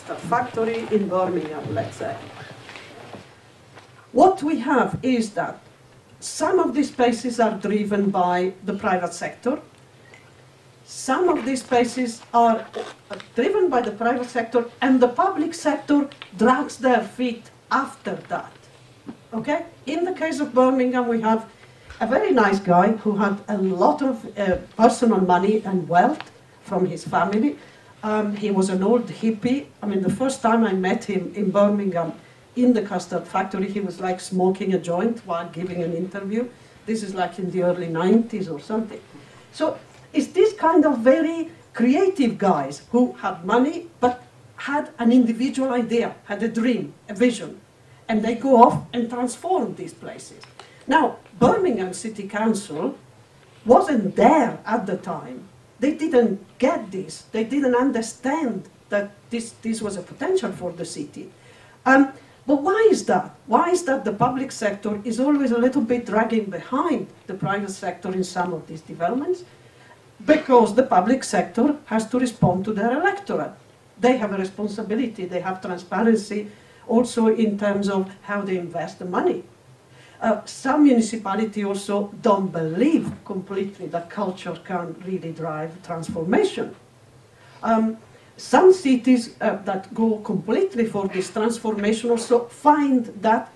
custard factory in Birmingham, let's say. What we have is that some of these spaces are driven by the private sector. Some of these spaces are driven by the private sector, and the public sector drags their feet after that. Okay? In the case of Birmingham, we have a very nice guy who had a lot of personal money and wealth from his family. He was an old hippie. I mean, the first time I met him in Birmingham in the custard factory, he was like smoking a joint while giving an interview. This is like in the early 90s or something. So it's this kind of very creative guys who had money but had an individual idea, had a dream, a vision, and they go off and transform these places. Now, Birmingham City Council wasn't there at the time. They didn't get this. They didn't understand that this was a potential for the city. But why is that? Why is that the public sector is always a little bit dragging behind the private sector in some of these developments? Because the public sector has to respond to their electorate. They have a responsibility, they have transparency also in terms of how they invest the money. Some municipalities also don't believe completely that culture can really drive transformation. Some cities that go completely for this transformation also find that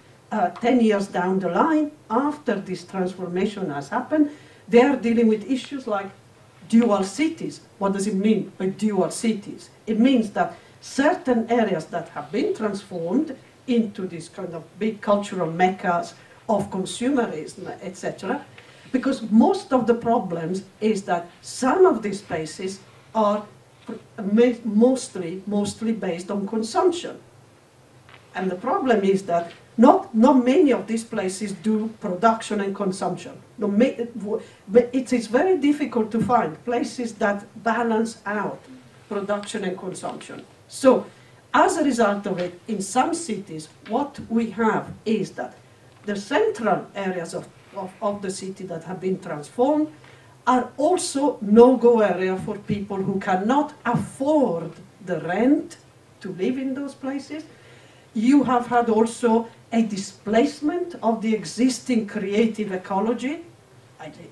10 years down the line, after this transformation has happened, they are dealing with issues like dual cities. What does it mean by dual cities? It means that certain areas that have been transformed into this kind of big cultural meccas of consumerism, etc. Because most of the problems is that some of these spaces are mostly based on consumption. And the problem is that not many of these places do production and consumption. But it is very difficult to find places that balance out production and consumption. So, as a result of it, in some cities, what we have is that the central areas of the city that have been transformed are also no-go area for people who cannot afford the rent to live in those places. You have had also a displacement of the existing creative ecology.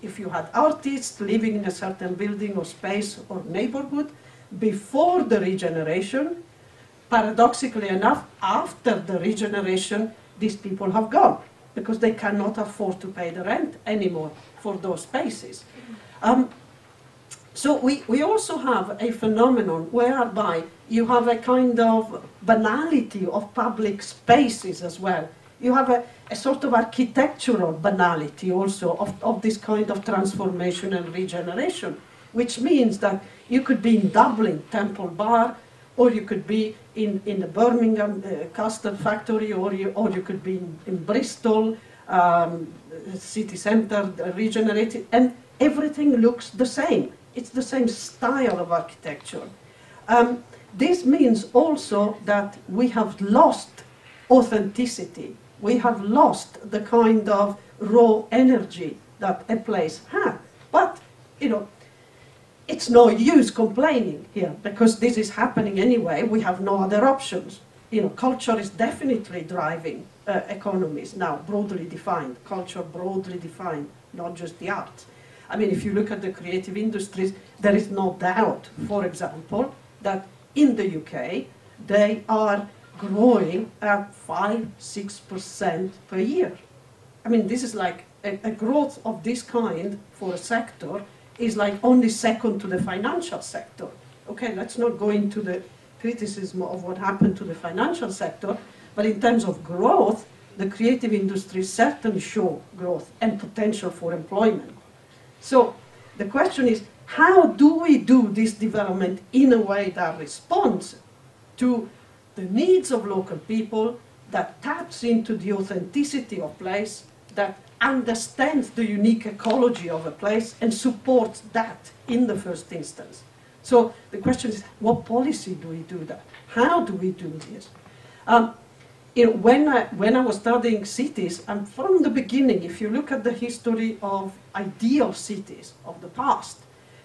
If you had artists living in a certain building or space or neighborhood before the regeneration, paradoxically enough, after the regeneration, these people have gone because they cannot afford to pay the rent anymore for those spaces. So we also have a phenomenon whereby you have a kind of banality of public spaces as well. You have a sort of architectural banality also of this kind of transformation and regeneration, which means that you could be in Dublin, Temple Bar, or you could be in the Birmingham custard factory, or you could be in Bristol, city centre, regenerated, and everything looks the same. It's the same style of architecture. This means also that we have lost authenticity. We have lost the kind of raw energy that a place had. But, you know, it's no use complaining here because this is happening anyway. We have no other options. You know, culture is definitely driving economies now, broadly defined. Culture broadly defined, not just the arts. I mean, if you look at the creative industries, there is no doubt, for example, that in the UK, they are growing at 5–6% per year. I mean, this is like a growth of this kind for a sector is like only second to the financial sector. Okay, let's not go into the criticism of what happened to the financial sector, but in terms of growth, the creative industries certainly show growth and potential for employment. So the question is, how do we do this development in a way that responds to the needs of local people, that taps into the authenticity of place, that understands the unique ecology of a place and supports that in the first instance? So the question is, what policy do we do that? How do we do this? You know, when I was studying cities, and from the beginning, if you look at the history of ideal cities of the past,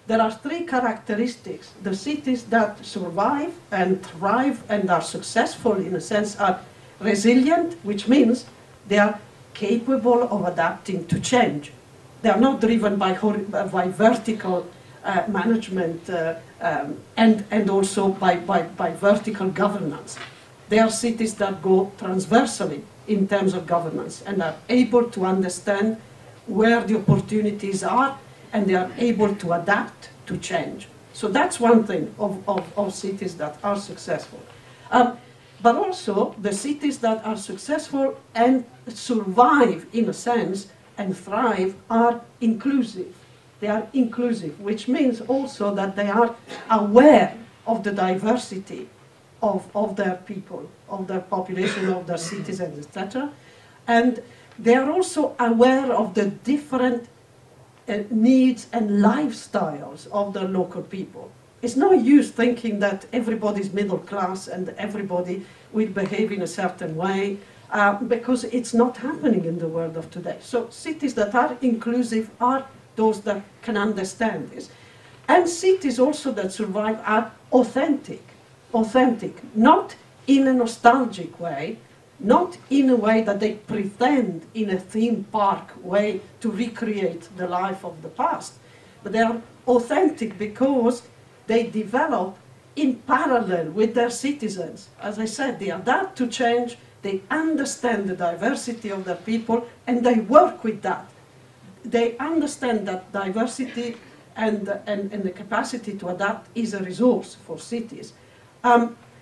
there are three characteristics. The cities that survive and thrive and are successful, in a sense, are resilient, which means they are capable of adapting to change. They are not driven by vertical management and also by vertical governance. They are cities that go transversally in terms of governance and are able to understand where the opportunities are, and they are able to adapt to change. So that's one thing of cities that are successful. But also, the cities that are successful and survive, in a sense, and thrive are inclusive. They are inclusive, which means also that they are aware of the diversity of their people, of their population, of their citizens, etc. And they are also aware of the different needs and lifestyles of the local people. It's no use thinking that everybody's middle class and everybody will behave in a certain way, because it's not happening in the world of today. So cities that are inclusive are those that can understand this. And cities also that survive are authentic, not in a nostalgic way, not in a way that they pretend in a theme park way to recreate the life of the past, but they are authentic because they develop in parallel with their citizens. As I said, they adapt to change, they understand the diversity of their people, and they work with that. They understand that diversity and the capacity to adapt is a resource for cities.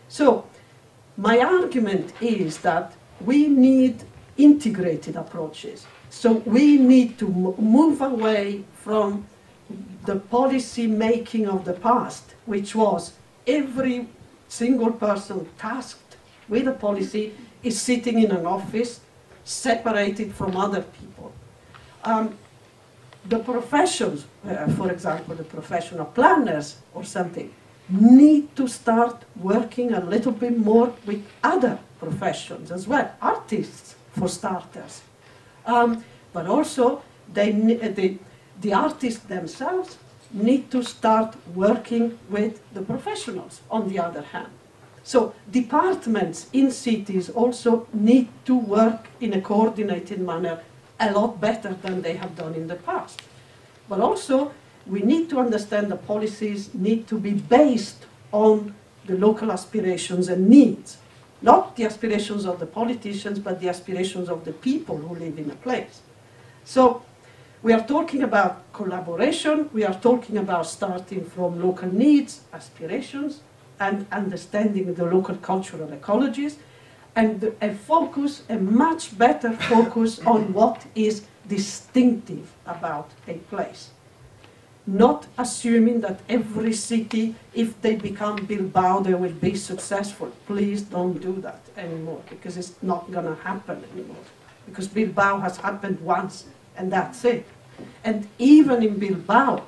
So my argument is that we need integrated approaches. So we need to move away from the policy making of the past, which was every single person tasked with a policy is sitting in an office separated from other people. The professions, for example, the professional planners or something, need to start working a little bit more with other professions as well, artists for starters. But also the artists themselves need to start working with the professionals on the other hand. So departments in cities also need to work in a coordinated manner a lot better than they have done in the past. But also we need to understand the policies need to be based on the local aspirations and needs. Not the aspirations of the politicians, but the aspirations of the people who live in a place. So we are talking about collaboration, we are talking about starting from local needs, aspirations, and understanding the local cultural ecologies, and a much better focus on what is distinctive about a place. Not assuming that every city, if they become Bilbao, they will be successful. Please don't do that anymore, because it's not going to happen anymore. Because Bilbao has happened once, and that's it. And even in Bilbao,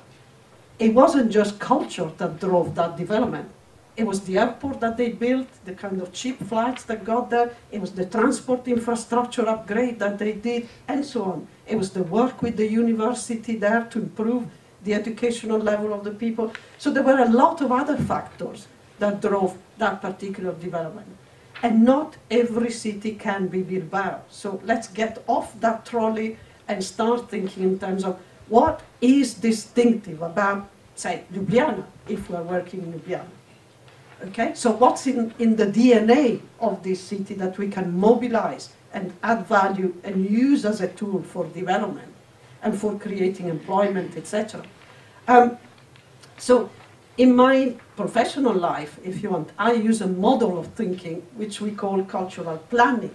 it wasn't just culture that drove that development. It was the airport that they built, the kind of cheap flights that got there. It was the transport infrastructure upgrade that they did, and so on. It was the work with the university there to improve the educational level of the people. So there were a lot of other factors that drove that particular development. And not every city can be Bilbao. So let's get off that trolley and start thinking in terms of what is distinctive about, say, Ljubljana, if we're working in Ljubljana. Okay? So what's in the DNA of this city that we can mobilize and add value and use as a tool for development and for creating employment, etc. So in my professional life, if you want, I use a model of thinking which we call cultural planning.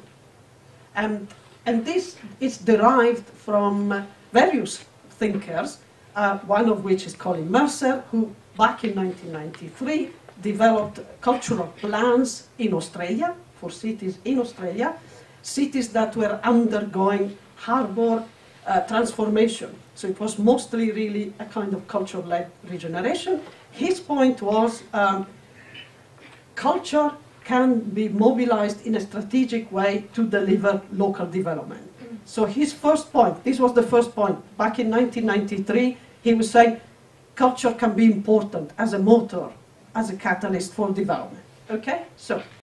And this is derived from various thinkers, one of which is Colin Mercer, who back in 1993 developed cultural plans in Australia, for cities in Australia, cities that were undergoing harbour transformation. So it was mostly really a kind of culture-led regeneration. His point was culture can be mobilized in a strategic way to deliver local development. So his first point, this was the first point, back in 1993, he was saying culture can be important as a motor, as a catalyst for development. Okay? So.